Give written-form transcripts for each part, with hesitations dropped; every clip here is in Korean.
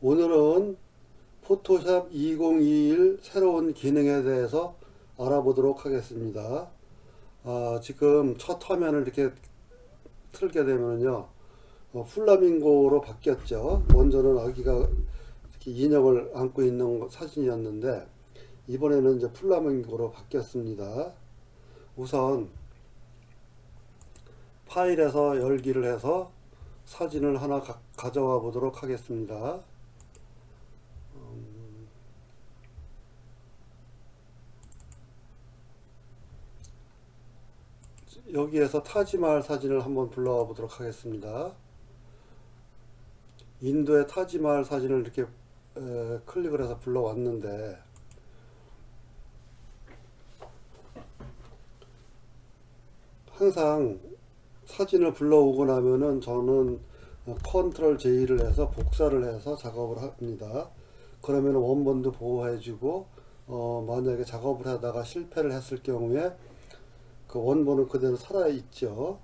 오늘은 포토샵 2021 새로운 기능에 대해서 알아보도록 하겠습니다. 지금 첫 화면을 이렇게 틀게 되면요, 플라밍고로 바뀌었죠. 먼저는 아기가 이렇게 인형을 안고 있는 사진이었는데, 이번에는 이제 플라밍고로 바뀌었습니다. 우선 파일에서 열기를 해서 사진을 하나 가져와 보도록 하겠습니다. 여기에서 타지마할 사진을 한번 불러와 보도록 하겠습니다. 인도의 타지마할 사진을 이렇게 클릭을 해서 불러왔는데, 항상 사진을 불러오고 나면은 저는 컨트롤 J를 해서 복사를 해서 작업을 합니다. 그러면 원본도 보호해주고, 만약에 작업을 하다가 실패를 했을 경우에 그 원본은 그대로 살아있죠.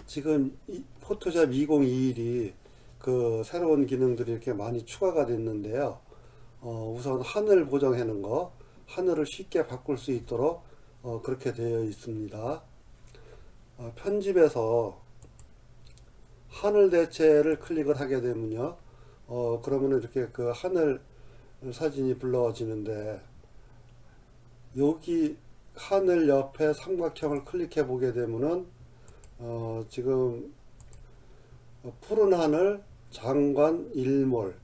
지금 포토샵 2021이 그 새로운 기능들이 이렇게 많이 추가가 됐는데요. 우선 하늘 보정해 놓은 거, 하늘을 쉽게 바꿀 수 있도록 그렇게 되어 있습니다. 편집에서 하늘 대체를 클릭을 하게 되면요. 그러면 이렇게 그 하늘 사진이 불러지는데, 여기 하늘 옆에 삼각형을 클릭해 보게 되면은 지금 푸른 하늘, 장관, 일몰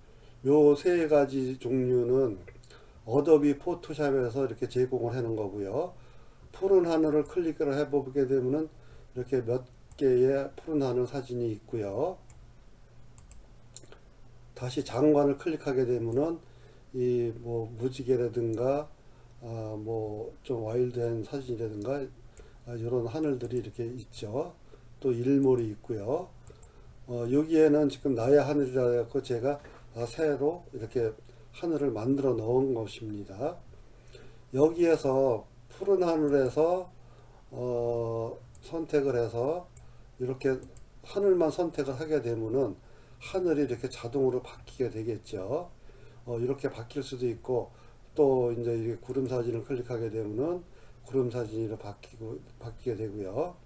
요 세 가지 종류는 어도비 포토샵에서 이렇게 제공을 해 놓은 거고요. 푸른 하늘을 클릭을 해 보게 되면은 이렇게 몇 개의 푸른 하늘 사진이 있고요. 다시 장관을 클릭하게 되면은 이 뭐 무지개라든가 뭐 좀 와일드한 사진이라든가 이런 하늘들이 이렇게 있죠. 또 일몰이 있고요. 여기에는 지금 나의 하늘이라 해서 제가 새로 이렇게 하늘을 만들어 놓은 것입니다. 여기에서 푸른 하늘에서 선택을 해서 이렇게 하늘만 선택을 하게 되면은 하늘이 이렇게 자동으로 바뀌게 되겠죠. 이렇게 바뀔 수도 있고, 또 이제 이게 구름 사진을 클릭하게 되면은 구름 사진으로 바뀌게 되고요.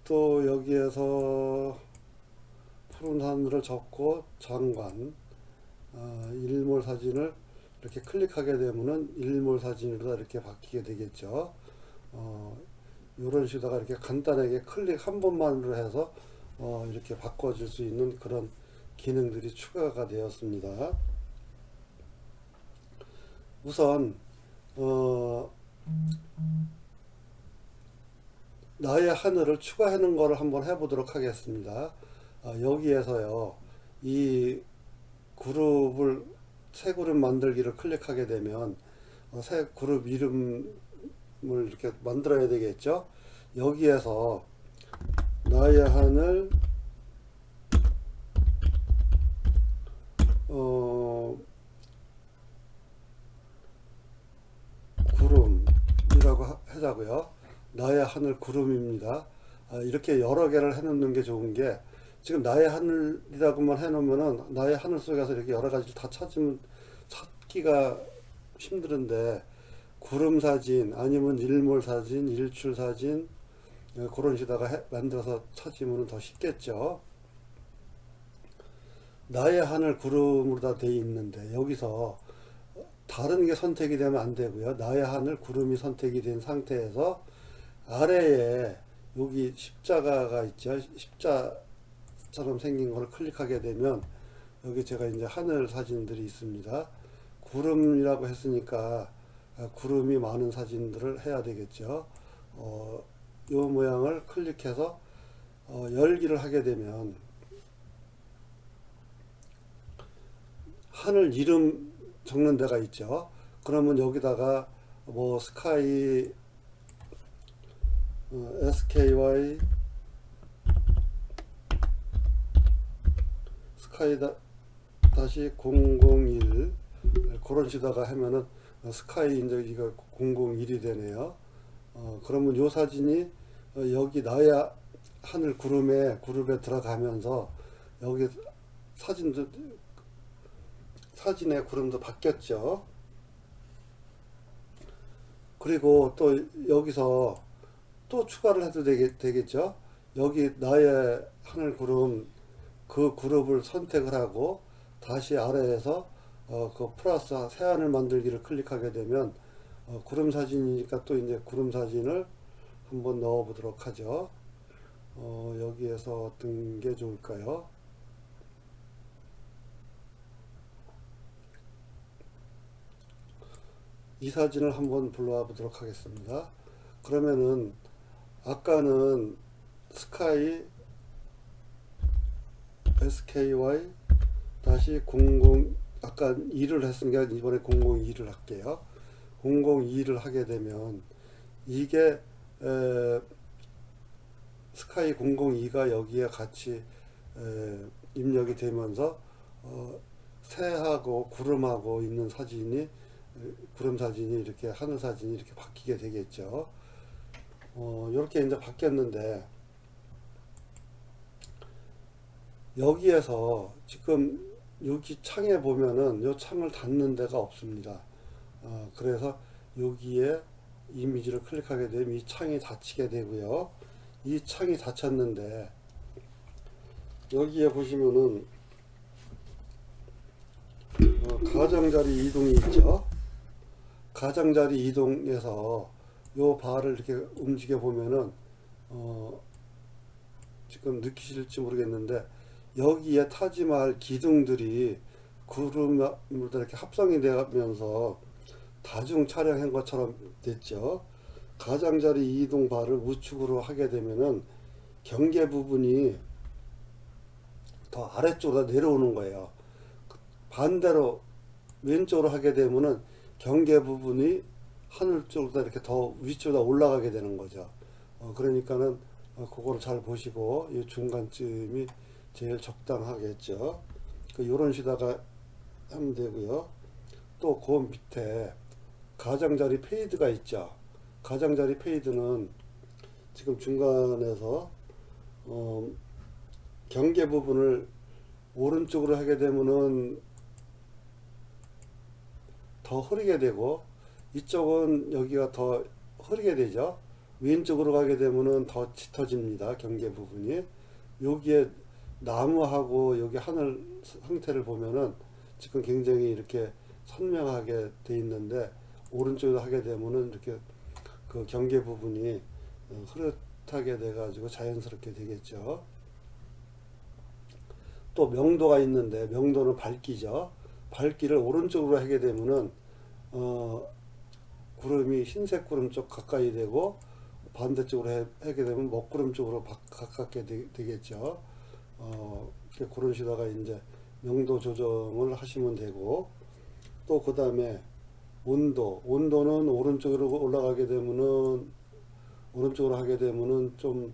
또 여기에서 푸른 하늘을 접고 장관, 일몰 사진을 이렇게 클릭하게 되면은 일몰 사진으로 이렇게 바뀌게 되겠죠. 이런 식으로 이렇게 간단하게 클릭 한 번만으로 해서 이렇게 바꿔줄 수 있는 그런 기능들이 추가가 되었습니다. 우선 나의 하늘을 추가해 놓은 거를 한번 해보도록 하겠습니다. 여기에서요, 이 그룹을 새 그룹 만들기를 클릭하게 되면 새 그룹 이름을 이렇게 만들어야 되겠죠. 여기에서 나의 하늘 구름이라고 하자고요. 나의 하늘 구름입니다. 이렇게 여러 개를 해놓는 게 좋은 게, 지금 나의 하늘이라고만 해놓으면은 나의 하늘 속에서 이렇게 여러 가지를 다 찾기가 힘들은데, 구름 사진 아니면 일몰 사진, 일출 사진 그런 식으로다가 만들어서 찾으면 더 쉽겠죠. 나의 하늘 구름으로 다 되어 있는데, 여기서 다른 게 선택이 되면 안 되고요. 나의 하늘 구름이 선택이 된 상태에서 아래에 여기 십자가가 있죠. 십자처럼 생긴 걸 클릭하게 되면 여기 제가 이제 하늘 사진들이 있습니다. 구름이라고 했으니까 구름이 많은 사진들을 해야 되겠죠. 이 모양을 클릭해서 열기를 하게 되면 하늘 이름 적는 데가 있죠. 그러면 여기다가 뭐 스카이 SKY 스카이 다시 001 그런 식으로다가 하면은 스카이 이제 이거 001이 되네요. 그러면 요 사진이 여기 나의 하늘 그룹에 들어가면서 여기 사진의 구름도 바뀌었죠. 그리고 또 여기서 또 추가를 해도 되겠죠. 여기 나의 하늘 구름, 그 그룹을 선택을 하고 다시 아래에서 그 플러스 새하늘 만들기를 클릭하게 되면 구름 사진이니까 또 이제 구름 사진을 한번 넣어 보도록 하죠. 여기에서 어떤 게 좋을까요? 이 사진을 한번 불러와 보도록 하겠습니다. 그러면은 아까는 스카이 SKY 다시 00 아까 2를 했으니까 이번에 002를 할게요. 002를 하게 되면 이게 스카이 002가 여기에 같이 입력이 되면서 새하고 구름하고 있는 사진이 구름 사진이 이렇게 하늘 사진이 이렇게 바뀌게 되겠죠. 이렇게 이제 바뀌었는데 여기에서 지금 여기 창에 보면은 이 창을 닫는 데가 없습니다. 그래서 여기에 이미지를 클릭하게 되면 이 창이 닫히게 되고요. 이 창이 닫혔는데 여기에 보시면은 가장자리 이동이 있죠. 가장자리 이동에서 요 바를 이렇게 움직여 보면은 지금 느끼실지 모르겠는데 여기에 타지말 기둥들이 구름으로 이렇게 합성이 되면서 다중 촬영한 것처럼 됐죠. 가장자리 이동 바를 우측으로 하게 되면은 경계 부분이 더 아래쪽으로 내려오는 거예요. 반대로 왼쪽으로 하게 되면은 경계 부분이 하늘 쪽으로 이렇게 더 위쪽으로 올라가게 되는 거죠. 그러니까는 그거를 잘 보시고 이 중간쯤이 제일 적당하겠죠. 요런 식으로다가 하면 되고요. 또 그 밑에 가장자리 페이드가 있죠. 가장자리 페이드는 지금 중간에서 경계 부분을 오른쪽으로 하게 되면은 더 흐리게 되고 이쪽은 여기가 더 흐리게 되죠. 왼쪽으로 가게 되면은 더 짙어집니다. 경계 부분이. 여기에 나무하고 여기 하늘 상태를 보면은 지금 굉장히 이렇게 선명하게 돼 있는데 오른쪽으로 하게 되면은 이렇게 그 경계 부분이 흐릿하게 돼 가지고 자연스럽게 되겠죠. 또 명도가 있는데 명도는 밝기죠. 밝기를 오른쪽으로 하게 되면은 구름이 흰색 구름 쪽 가까이 되고 반대쪽으로 하게 되면 먹구름 쪽으로 가깝게 되겠죠. 그런 식으로다가 이제 명도 조정을 하시면 되고 또 그 다음에 온도는 오른쪽으로 올라가게 되면은 오른쪽으로 하게 되면은 좀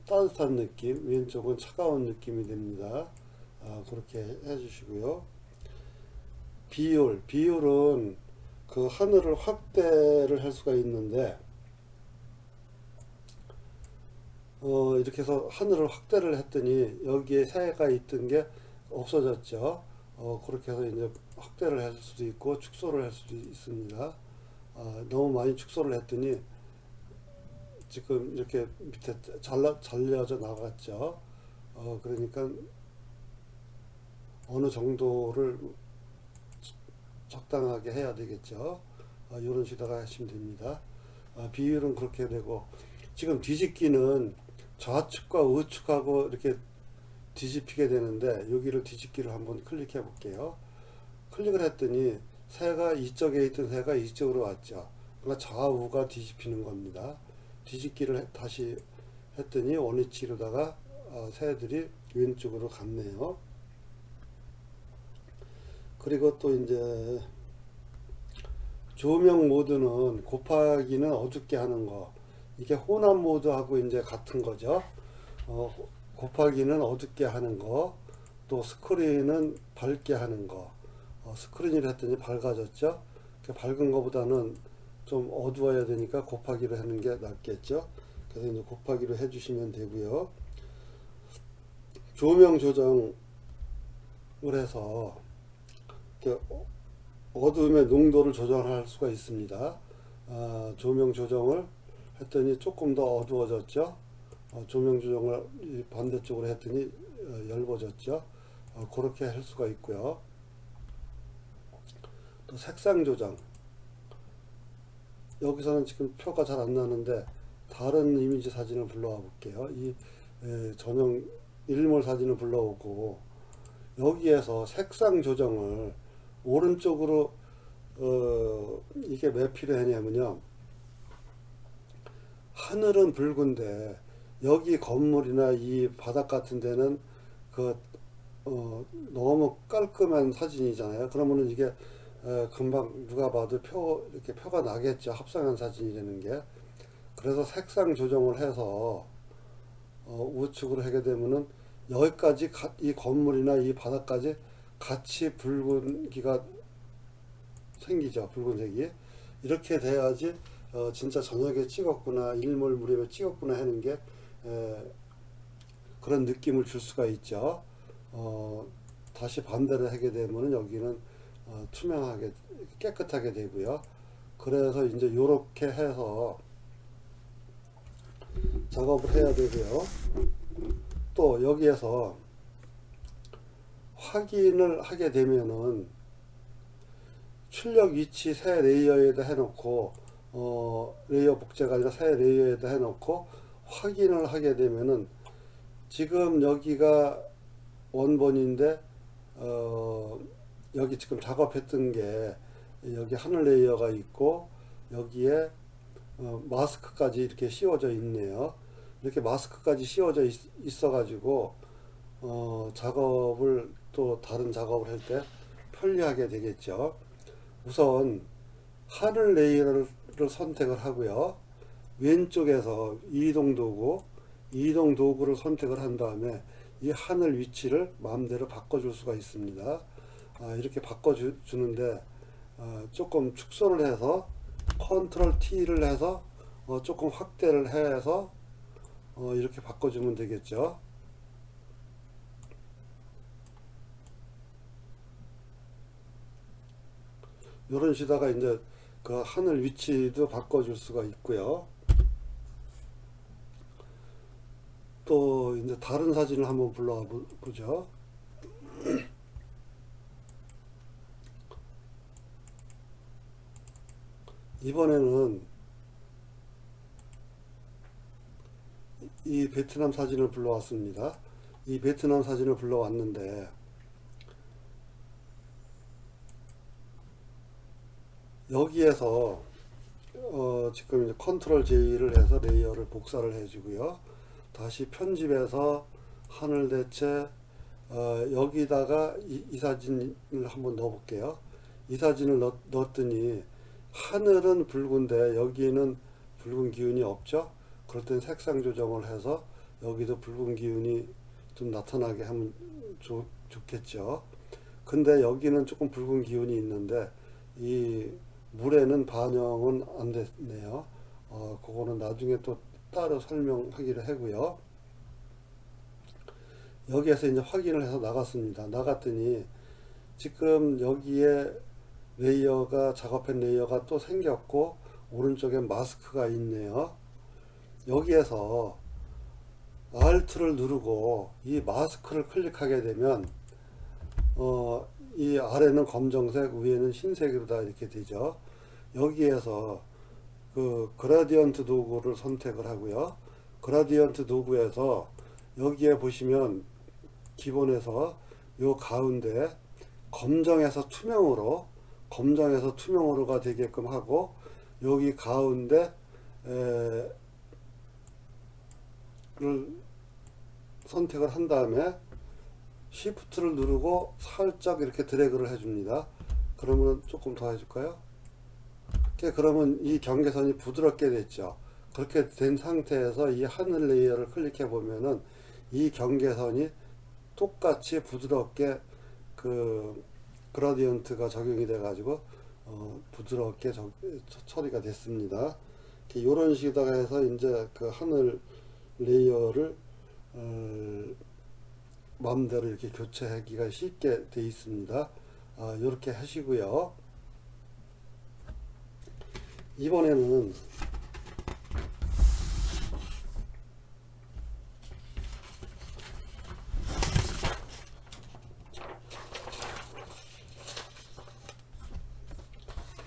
따뜻한 느낌, 왼쪽은 차가운 느낌이 됩니다. 그렇게 해주시고요. 비율은 그 하늘을 확대를 할 수가 있는데 이렇게 해서 하늘을 확대를 했더니 여기에 새가 있던 게 없어졌죠. 그렇게 해서 이제 확대를 할 수도 있고 축소를 할 수도 있습니다. 너무 많이 축소를 했더니 지금 이렇게 밑에 잘려져 나갔죠. 그러니까 어느 정도를 적당하게 해야 되겠죠. 이런 식으로 하시면 됩니다. 비율은 그렇게 되고 지금 뒤집기는 좌측과 우측하고 이렇게 뒤집히게 되는데 여기를 뒤집기를 한번 클릭해 볼게요. 클릭을 했더니 새가 이쪽에 있던 새가 이쪽으로 왔죠. 그러니까 좌우가 뒤집히는 겁니다. 뒤집기를 다시 했더니 원위치로다가 새들이 왼쪽으로 갔네요. 그리고 또 이제 조명 모드는 곱하기는 어둡게 하는 거, 이게 혼합 모드하고 이제 같은 거죠. 곱하기는 어둡게 하는 거, 또 스크린은 밝게 하는 거. 스크린을 했더니 밝아졌죠. 밝은 거보다는 좀 어두워야 되니까 곱하기를 하는 게 낫겠죠. 그래서 이제 곱하기로 해주시면 되고요. 조명 조정을 해서 이렇게 어두움의 농도를 조정할 수가 있습니다. 조명 조정을 했더니 조금 더 어두워졌죠. 조명 조정을 반대쪽으로 했더니 엷어졌죠. 그렇게 할 수가 있고요. 또 색상 조정. 여기서는 지금 표가 잘 안 나는데 다른 이미지 사진을 불러와 볼게요. 이 전용 일몰 사진을 불러오고 여기에서 색상 조정을 오른쪽으로 이게 왜 필요하냐면요. 하늘은 붉은데 여기 건물이나 이 바닥 같은 데는 너무 깔끔한 사진이잖아요. 그러면은 이게 금방 누가 봐도 이렇게 표가 나겠죠. 합성한 사진이라는 게. 그래서 색상 조정을 해서 우측으로 하게 되면은 여기까지 이 건물이나 이 바닥까지 같이 붉은기가 생기죠. 붉은색이. 이렇게 돼야지 진짜 저녁에 찍었구나, 일몰 무렵에 찍었구나 하는 게 그런 느낌을 줄 수가 있죠. 다시 반대로 하게 되면은 여기는 투명하게 깨끗하게 되고요. 그래서 이제 이렇게 해서 작업을 해야 되고요. 또 여기에서 확인을 하게 되면은 출력 위치 새 레이어에다 해놓고 레이어 복제가 아니라 새 레이어에다 해놓고 확인을 하게 되면은 지금 여기가 원본인데 여기 지금 작업했던 게 여기 하늘 레이어가 있고 여기에 마스크까지 이렇게 씌워져 있네요. 이렇게 마스크까지 씌워져 있어 가지고 작업을 또 다른 작업을 할 때 편리하게 되겠죠. 우선 하늘 레이어를 선택을 하고요. 왼쪽에서 이동 도구를 선택을 한 다음에 이 하늘 위치를 마음대로 바꿔줄 수가 있습니다. 이렇게 바꿔주는데 조금 축소를 해서 컨트롤 T를 해서 조금 확대를 해서 이렇게 바꿔주면 되겠죠. 이런 식으로다가 이제 그 하늘 위치도 바꿔줄 수가 있고요. 또 이제 다른 사진을 한번 불러와 보죠. 이번에는 이 베트남 사진을 불러왔습니다. 이 베트남 사진을 불러왔는데 여기에서 지금 이제 컨트롤 J를 해서 레이어를 복사를 해주고요. 다시 편집해서 하늘 대체 여기다가 이 사진을 한번 넣어 볼게요. 이 사진을 넣었더니 하늘은 붉은데 여기는 붉은 기운이 없죠. 그럴 땐 색상 조정을 해서 여기도 붉은 기운이 좀 나타나게 하면 좋겠죠. 근데 여기는 조금 붉은 기운이 있는데 이 물에는 반영은 안 됐네요. 그거는 나중에 또 따로 설명하기로 하고요. 여기에서 이제 확인을 해서 나갔습니다. 나갔더니 지금 여기에 레이어가 작업한 레이어가 또 생겼고 오른쪽에 마스크가 있네요. 여기에서 Alt를 누르고 이 마스크를 클릭하게 되면 이 아래는 검정색, 위에는 흰색으로 다 이렇게 되죠. 여기에서 그 그라디언트 도구를 선택을 하고요. 그라디언트 도구에서 여기에 보시면 기본에서 요 가운데 검정에서 투명으로가 되게끔 하고 여기 가운데 를 선택을 한 다음에 Shift를 누르고 살짝 이렇게 드래그를 해줍니다. 그러면 조금 더 해줄까요? 그러면 이 경계선이 부드럽게 됐죠. 그렇게 된 상태에서 이 하늘 레이어를 클릭해 보면은 이 경계선이 똑같이 부드럽게 그 그라디언트가 적용이 돼 가지고 부드럽게 처리가 됐습니다. 이런 식으로 해서 이제 그 하늘 레이어를 마음대로 이렇게 교체하기가 쉽게 돼 있습니다. 이렇게 하시고요. 이번에는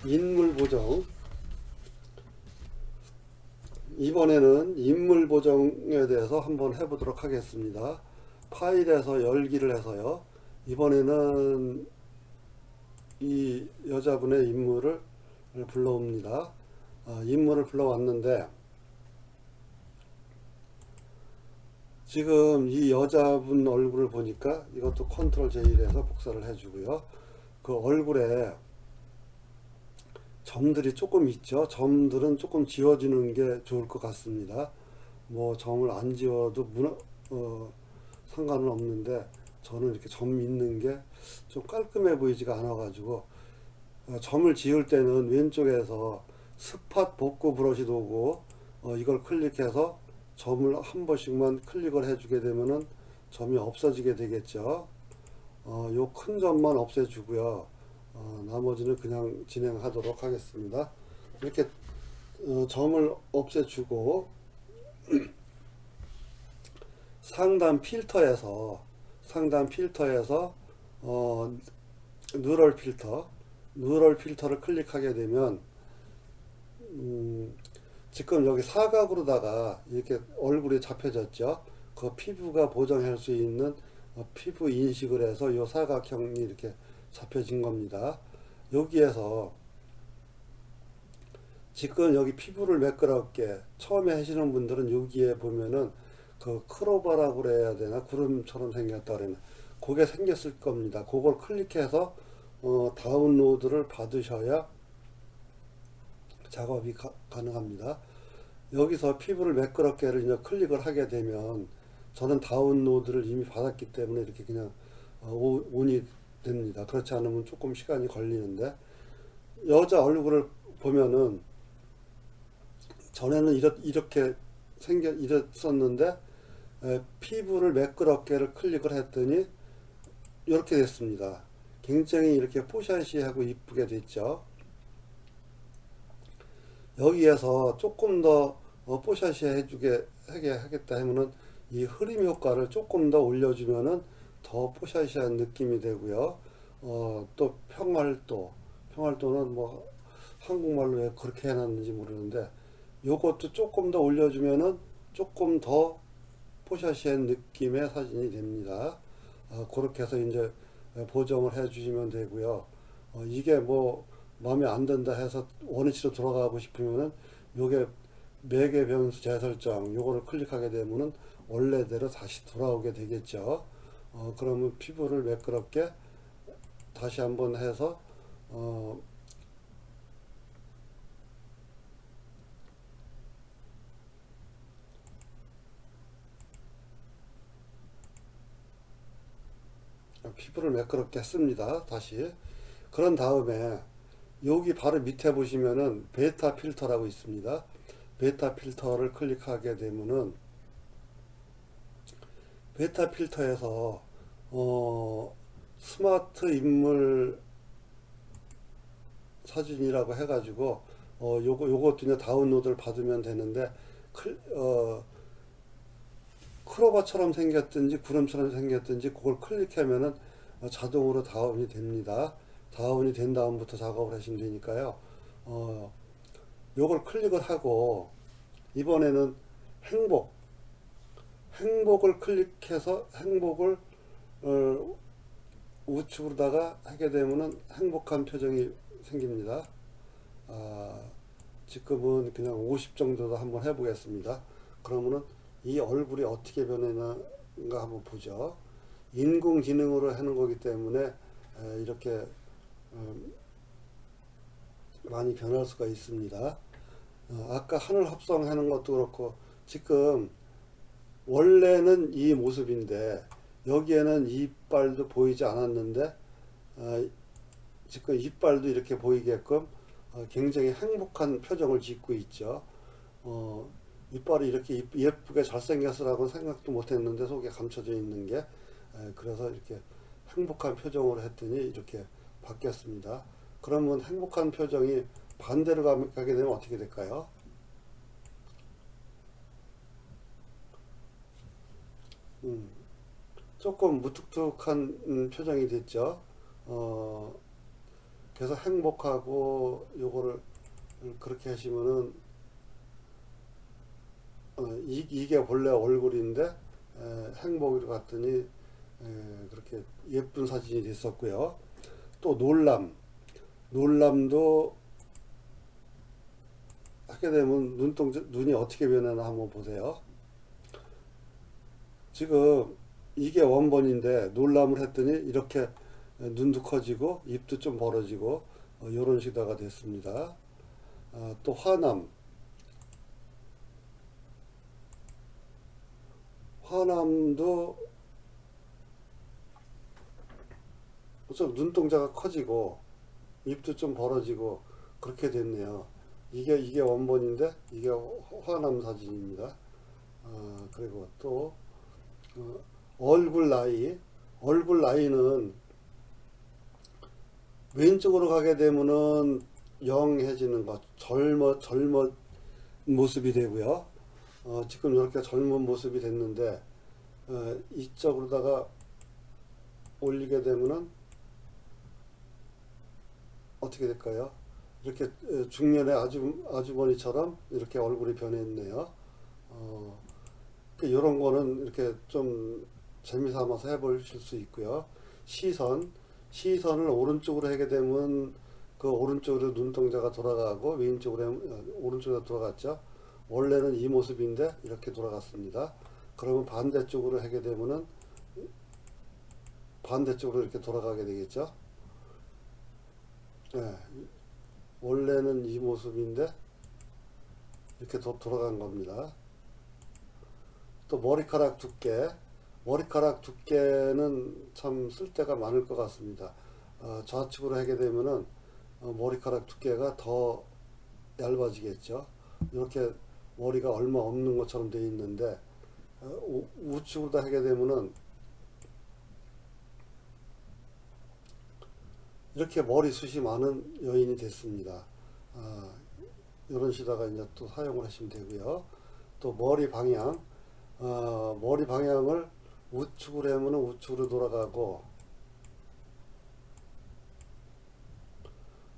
인물 보정. 이번에는 인물 보정에 대해서 한번 해보도록 하겠습니다. 파일에서 열기를 해서요. 이번에는 이 여자분의 인물을 불러옵니다. 인물을 불러왔는데 지금 이 여자분 얼굴을 보니까 이것도 컨트롤 J를 복사를 해주고요. 그 얼굴에 점들이 조금 있죠. 점들은 조금 지워지는 게 좋을 것 같습니다. 뭐 점을 안 지워도 상관은 없는데 저는 이렇게 점 있는 게 좀 깔끔해 보이지가 않아 가지고 점을 지울 때는 왼쪽에서 스팟 복구 브러쉬 도구 이걸 클릭해서 점을 한 번씩만 클릭을 해주게 되면은 점이 없어지게 되겠죠. 요 큰 점만 없애주고요. 나머지는 그냥 진행하도록 하겠습니다. 이렇게 점을 없애주고 상단 필터에서 누럴 필터를 클릭하게 되면 지금 여기 사각으로다가 이렇게 얼굴이 잡혀졌죠. 그 피부가 보정할 수 있는 피부 인식을 해서 이 사각형이 이렇게 잡혀진 겁니다. 여기에서 지금 여기 피부를 매끄럽게 처음에 하시는 분들은 여기에 보면은 그 크로바라고 그래야 되나 구름처럼 생겼다 그러나 그게 생겼을 겁니다. 그걸 클릭해서 다운로드를 받으셔야 작업이 가능합니다. 여기서 피부를 매끄럽게를 이제 클릭을 하게 되면 저는 다운로드를 이미 받았기 때문에 이렇게 그냥 온이 됩니다. 그렇지 않으면 조금 시간이 걸리는데 여자 얼굴을 보면은 전에는 이렇게 이랬었는데 피부를 매끄럽게를 클릭을 했더니 이렇게 됐습니다. 굉장히 이렇게 포샤시하고 이쁘게 됐죠. 여기에서 조금 더 포샤시 하게 하겠다 하면은 이 흐림 효과를 조금 더 올려주면은 더 포샤시한 느낌이 되고요. 또 평활도는 뭐 한국말로 왜 그렇게 해놨는지 모르는데 요것도 조금 더 올려주면은 조금 더 포샤시한 느낌의 사진이 됩니다. 그렇게 해서 이제 보정을 해 주시면 되고요. 이게 뭐 마음에 안 든다 해서 원위치로 돌아가고 싶으면은 요게 매개 변수 재설정 요거를 클릭하게 되면은 원래대로 다시 돌아오게 되겠죠. 그러면 피부를 매끄럽게 다시 한번 해서 피부를 매끄럽게 했습니다. 다시 그런 다음에 여기 바로 밑에 보시면은 베타 필터라고 있습니다. 베타 필터를 클릭하게 되면은 베타 필터에서 스마트 인물 사진이라고 해가지고 요것도 이제 다운로드를 받으면 되는데 크로바처럼 생겼든지 구름처럼 생겼든지 그걸 클릭하면은 자동으로 다운이 됩니다. 다운이 된 다음부터 작업을 하시면 되니까요. 요걸 클릭을 하고 이번에는 행복을 클릭해서 행복을 우측으로다가 하게 되면은 행복한 표정이 생깁니다. 지금은 그냥 50 정도도 한번 해보겠습니다. 그러면은 이 얼굴이 어떻게 변하는가 한번 보죠. 인공지능으로 하는 거기 때문에 이렇게 많이 변할 수가 있습니다. 아까 하늘 합성하는 것도 그렇고 지금 원래는 이 모습인데 여기에는 이빨도 보이지 않았는데 지금 이빨도 이렇게 보이게끔 굉장히 행복한 표정을 짓고 있죠. 어, 이빨이 이렇게 예쁘게 잘생겼으라고 생각도 못했는데 속에 감춰져 있는 게 그래서 이렇게 행복한 표정으로 했더니 이렇게 바뀌었습니다. 그러면 행복한 표정이 반대로 가게 되면 어떻게 될까요? 음, 조금 무뚝뚝한 표정이 됐죠. 어, 그래서 행복하고 요거를 그렇게 하시면은 이게 본래 얼굴인데 행복으로 갔더니 그렇게 예쁜 사진이 됐었고요. 또 놀람도 하게 되면 눈이 어떻게 변하나 한번 보세요. 지금 이게 원본인데 놀람을 했더니 이렇게 눈도 커지고 입도 좀 벌어지고 이런 식다가 됐습니다. 또 화남도 좀 눈동자가 커지고 입도 좀 벌어지고 그렇게 됐네요. 이게 원본인데 이게 화남 사진입니다. 그리고 또 어, 얼굴 나이는 왼쪽으로 가게 되면은 영해지는 것, 젊은 모습이 되고요. 지금 이렇게 젊은 모습이 됐는데 이쪽으로다가 올리게 되면은 어떻게 될까요? 이렇게 중년의 아주머니처럼 이렇게 얼굴이 변했네요. 어, 이런 거는 이렇게 좀 재미삼아서 해보실 수 있고요. 시선을 오른쪽으로 하게 되면 그 오른쪽으로 눈동자가 돌아가고 오른쪽으로 돌아갔죠. 원래는 이 모습인데 이렇게 돌아갔습니다. 그러면 반대쪽으로 하게 되면은 반대쪽으로 이렇게 돌아가게 되겠죠. 네, 원래는 이 모습인데 이렇게 돌아간 겁니다. 또 머리카락 두께는 참 쓸데가 많을 것 같습니다. 좌측으로 하게 되면은 머리카락 두께가 더 얇아지겠죠. 이렇게 머리가 얼마 없는 것처럼 되어 있는데 우측으로 하게 되면은 이렇게 머리숱이 많은 여인이 됐습니다. 이런 시다가 이제 또 사용을 하시면 되고요. 또 머리 방향을 우측으로 하면 우측으로 돌아가고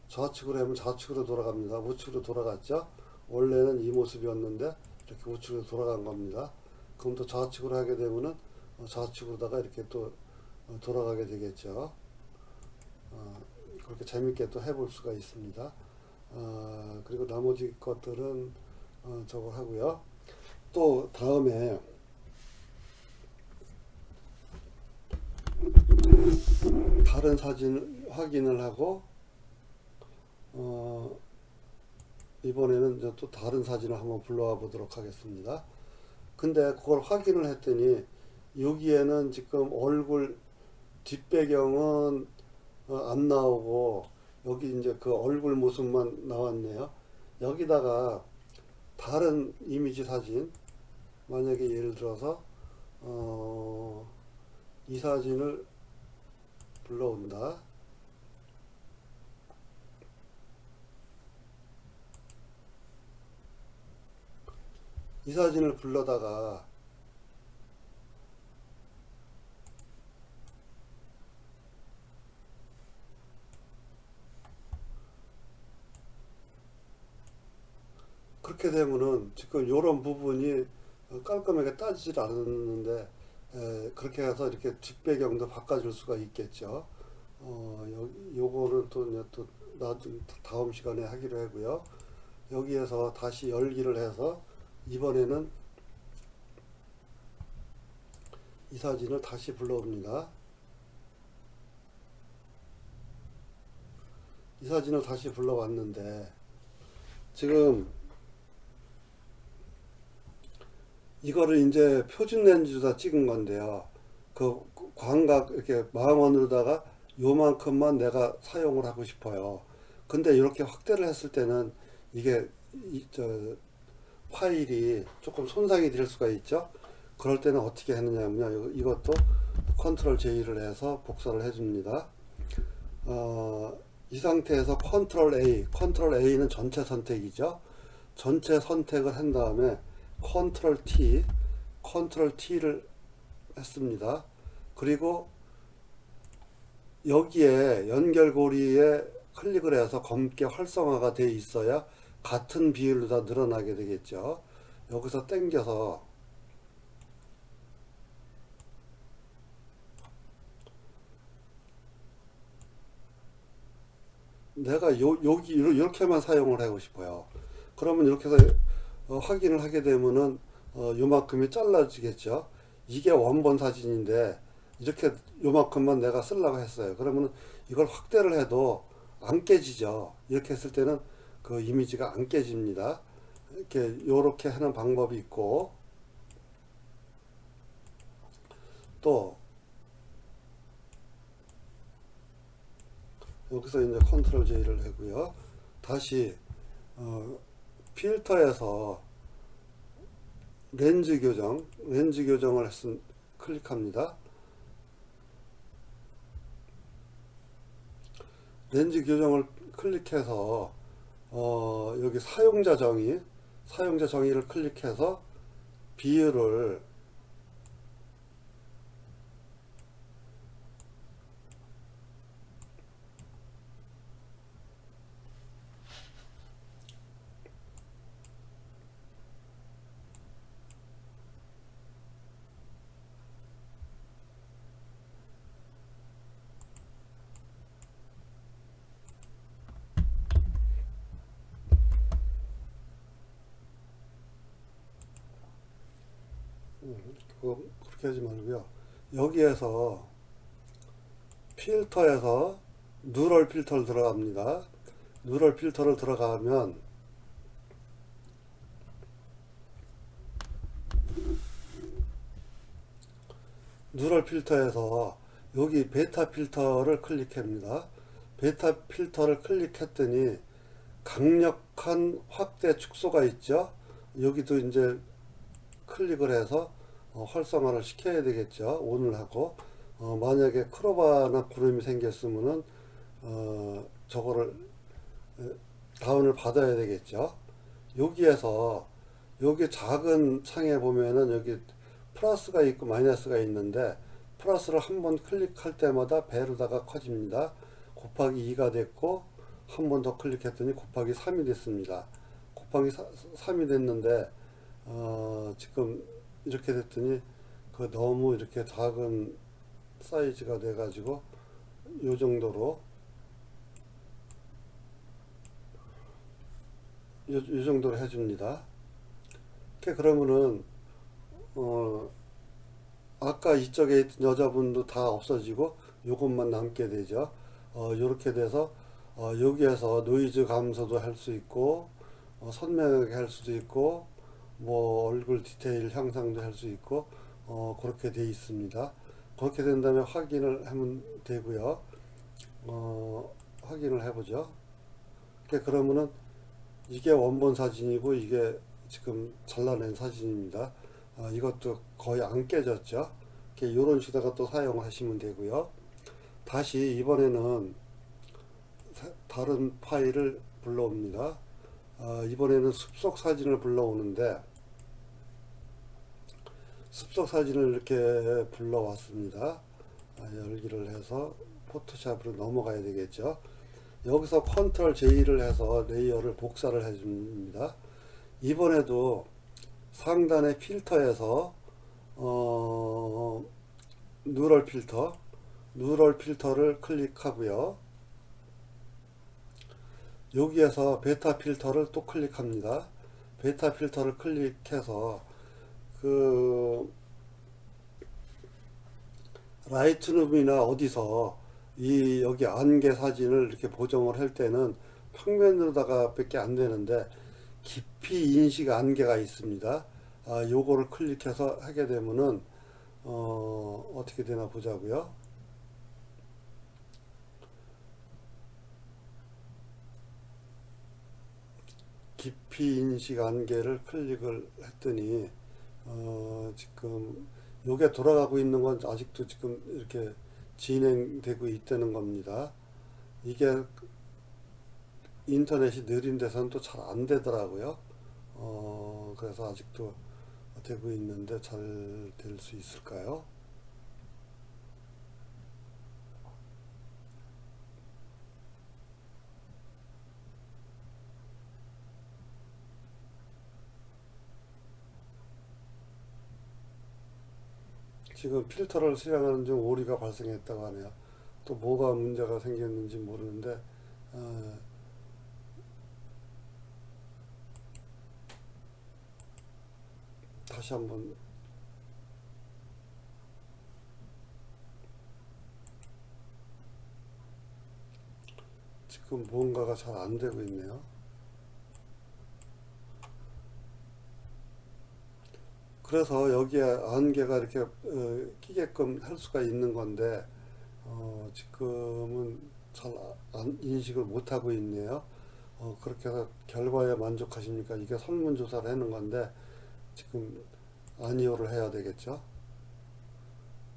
좌측으로 하면 좌측으로 돌아갑니다. 우측으로 돌아갔죠. 원래는 이 모습이었는데 이렇게 우측으로 돌아간 겁니다. 그럼 또 좌측으로 하게 되면은 좌측으로다가 이렇게 또 돌아가게 되겠죠. 그렇게 재밌게 또 해볼 수가 있습니다. 그리고 나머지 것들은 저거 하고요. 또 다음에 다른 사진 확인을 하고 이번에는 이제 또 다른 사진을 한번 불러와 보도록 하겠습니다. 근데 그걸 확인을 했더니 여기에는 지금 얼굴 뒷배경은 안 나오고 여기 이제 그 얼굴 모습만 나왔네요. 여기다가 다른 이미지 사진, 만약에 예를 들어서 이 사진을 불러온다. 이 사진을 불러다가 그렇게 되면은 지금 이런 부분이 깔끔하게 따지질 않았는데 그렇게 해서 이렇게 뒷배경도 바꿔줄 수가 있겠죠. 요거를 또 나중 다음 시간에 하기로 하고요. 여기에서 다시 열기를 해서 이번에는 이 사진을 다시 불러옵니다. 이 사진을 다시 불러왔는데 지금 이거를 이제 표준 렌즈로 찍은 건데요. 그 광각 이렇게 망원으로다가 요만큼만 내가 사용을 하고 싶어요. 근데 이렇게 확대를 했을 때는 이게 파일이 조금 손상이 될 수가 있죠. 그럴 때는 어떻게 했느냐면요. 이것도 컨트롤 J를 해서 복사를 해줍니다. 이 상태에서 컨트롤 A는 전체 선택이죠. 전체 선택을 한 다음에 컨트롤 T를 했습니다. 그리고 여기에 연결고리에 클릭을 해서 검게 활성화가 되어 있어야 같은 비율로 다 늘어나게 되겠죠. 여기서 당겨서 내가 여기 이렇게만 사용을 하고 싶어요. 그러면 이렇게 해서 확인을 하게 되면은 요만큼이 잘라지겠죠. 이게 원본 사진인데 이렇게 요만큼만 내가 쓰려고 했어요. 그러면 이걸 확대를 해도 안 깨지죠. 이렇게 했을 때는 그 이미지가 안 깨집니다. 요렇게 하는 방법이 있고, 또 여기서 이제 컨트롤 J를 하고요. 다시 필터에서 렌즈 교정을 클릭합니다. 렌즈 교정을 클릭해서 여기 사용자 정의를 클릭해서 비율을 그렇게 하지 말고요. 여기에서 필터에서 누럴 필터를 들어갑니다. 누럴 필터를 들어가면 누럴 필터에서 여기 베타 필터를 클릭합니다. 베타 필터를 클릭했더니 강력한 확대 축소가 있죠. 여기도 이제 클릭을 해서 활성화를 시켜야 되겠죠. ON을 하고 만약에 크로바나 구름이 생겼으면은 저거를 다운을 받아야 되겠죠. 여기에서 여기 작은 창에 보면은 여기 플러스가 있고 마이너스가 있는데 플러스를 한번 클릭할 때마다 배로다가 커집니다. 곱하기 2가 됐고 한 번 더 클릭했더니 곱하기 3이 됐습니다. 곱하기 3이 됐는데 지금 이렇게 됐더니 그 너무 이렇게 작은 사이즈가 돼 가지고 요 정도로 요 정도로 해줍니다. 그러면은 아까 이쪽에 있던 여자분도 다 없어지고 요것만 남게 되죠. 요렇게 돼서 여기에서 노이즈 감소도 할 수 있고 선명하게 할 수도 있고 뭐 얼굴 디테일 향상도 할 수 있고 그렇게 돼 있습니다. 그렇게 된 다음에 확인을 하면 되고요. 확인을 해보죠. 그러면은 이게 원본 사진이고 이게 지금 잘라낸 사진입니다. 이것도 거의 안 깨졌죠. 이런 식으로 또 사용하시면 되고요. 다시 이번에는 다른 파일을 불러옵니다. 이번에는 숲속 사진을 불러오는데 숲속 사진을 이렇게 불러왔습니다. 열기를 해서 포토샵으로 넘어가야 되겠죠. 여기서 컨트롤 J를 해서 레이어를 복사를 해줍니다. 이번에도 상단의 필터에서 누럴 필터를 클릭하고요. 여기에서 베타 필터를 또 클릭합니다. 베타 필터를 클릭해서 그 라이트룸이나 어디서 여기 안개 사진을 이렇게 보정을 할 때는 평면으로다가 밖에 안 되는데 깊이 인식 안개가 있습니다. 요거를 클릭해서 하게 되면은 어떻게 되나 보자고요. 깊이 인식 안개를 클릭을 했더니 지금 요게 돌아가고 있는 건 아직도 지금 이렇게 진행되고 있다는 겁니다. 이게 인터넷이 느린 데서는 또 잘 안 되더라고요. 그래서 아직도 되고 있는데 잘 될 수 있을까요? 지금 필터를 수량하는 중 오류가 발생했다고 하네요. 또 뭐가 문제가 생겼는지 모르는데 어, 다시 한번 지금 뭔가가 잘 안 되고 있네요. 그래서 여기에 안개가 이렇게 끼게끔 할 수가 있는 건데 지금은 잘 인식을 못하고 있네요. 그렇게 해서 결과에 만족하십니까? 이게 설문조사를 하는 건데 지금 아니오를 해야 되겠죠.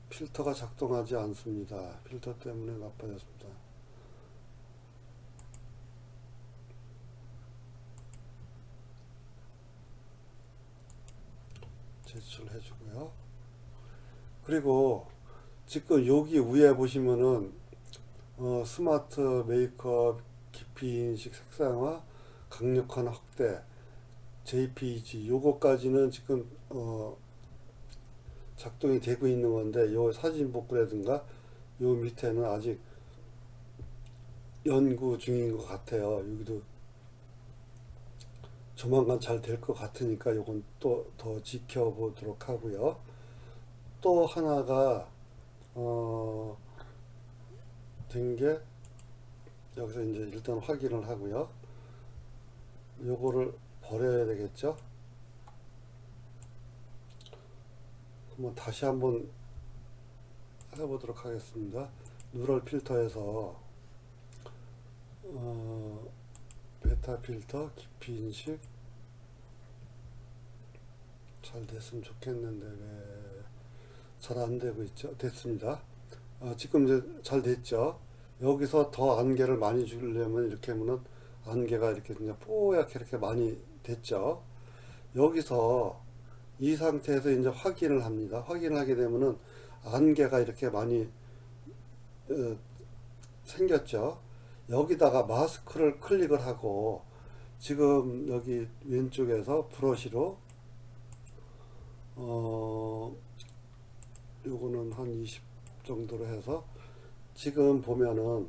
필터가 작동하지 않습니다. 필터 때문에 나빠졌습니다. 제출해 주고요. 그리고 지금 여기 위에 보시면은 스마트 메이크업, 깊이 인식 색상화, 강력한 확대, JPG 요거까지는 지금 작동이 되고 있는 건데 요 사진 복구라든가 요 밑에는 아직 연구 중인 것 같아요. 여기도 조만간 잘 될 것 같으니까 요건 또 더 지켜보도록 하고요. 또 하나가 된 게 여기서 이제 일단 확인을 하고요. 요거를 버려야 되겠죠. 한번 다시 한번 해보도록 하겠습니다. 누럴 필터에서 베타 필터 깊이 인식 잘 됐으면 좋겠는데 왜 잘 안 되고 있죠. 됐습니다. 지금 이제 잘 됐죠. 여기서 더 안개를 많이 주려면 이렇게 하면은 안개가 이렇게 그냥 뽀얗게 이렇게 많이 됐죠. 여기서 이 상태에서 이제 확인을 합니다. 확인을 하게 되면은 안개가 이렇게 많이 생겼죠. 여기다가 마스크를 클릭을 하고 지금 여기 왼쪽에서 브러쉬로 요거는 한 20 정도로 해서 지금 보면은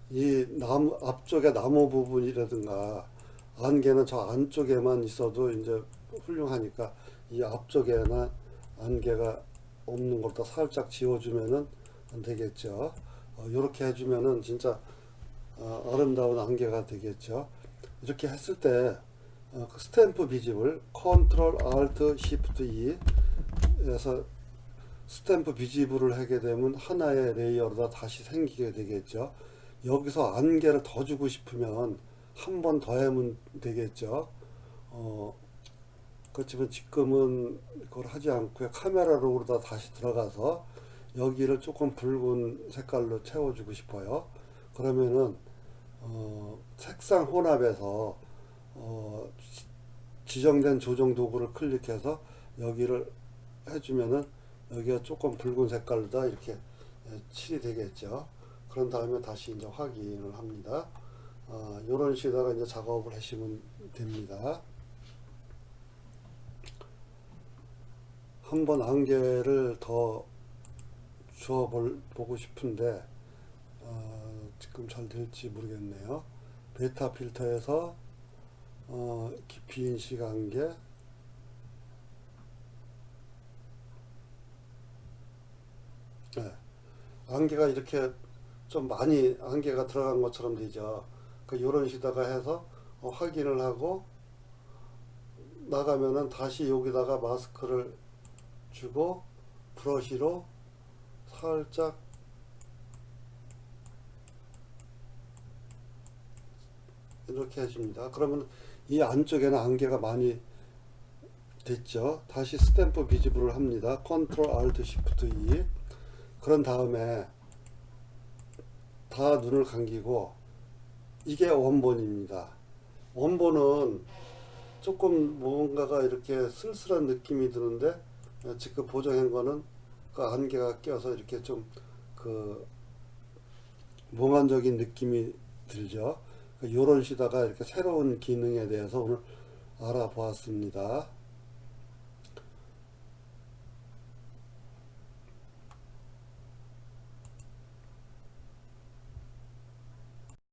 이 나무 앞쪽에 나무 부분이라든가 안개는 저 안쪽에만 있어도 이제 훌륭하니까 이 앞쪽에나 안개가 없는 것도 살짝 지워주면은 되겠죠. 이렇게 해주면은 진짜 아름다운 안개가 되겠죠. 이렇게 했을 때 그 스탬프 비집을 컨트롤 알트 시프트 E 에서 스탬프 비지블을 하게 되면 하나의 레이어로다 다시 생기게 되겠죠. 여기서 안개를 더 주고 싶으면 한 번 더 하면 되겠죠. 그렇지만 지금은 그걸 하지 않고요. 카메라로다 다시 들어가서 여기를 조금 붉은 색깔로 채워주고 싶어요. 그러면은 색상 혼합에서 지정된 조정 도구를 클릭해서 여기를 해주면은 여기가 조금 붉은 색깔로 다 이렇게 칠이 되겠죠. 그런 다음에 다시 이제 확인을 합니다. 이런 식으로다가 이제 작업을 하시면 됩니다. 한번 안개를 더 주어 보고 싶은데 지금 잘 될지 모르겠네요. 베타 필터에서 깊이 인식 안개 네. 안개가 이렇게 좀 많이 안개가 들어간 것처럼 되죠. 이런 식으로 해서 확인을 하고 나가면은 다시 여기다가 마스크를 주고 브러쉬로 살짝 이렇게 해줍니다. 그러면 이 안쪽에는 안개가 많이 됐죠. 다시 스탬프 비지블을 합니다. 컨트롤 알트 시프트 E. 그런 다음에 다 눈을 감기고, 이게 원본입니다. 원본은 조금 뭔가가 이렇게 쓸쓸한 느낌이 드는데, 지금 보정한 거는 그 안개가 껴서 이렇게 좀 그 몽환적인 느낌이 들죠. 요런 시다가 이렇게 새로운 기능에 대해서 오늘 알아보았습니다.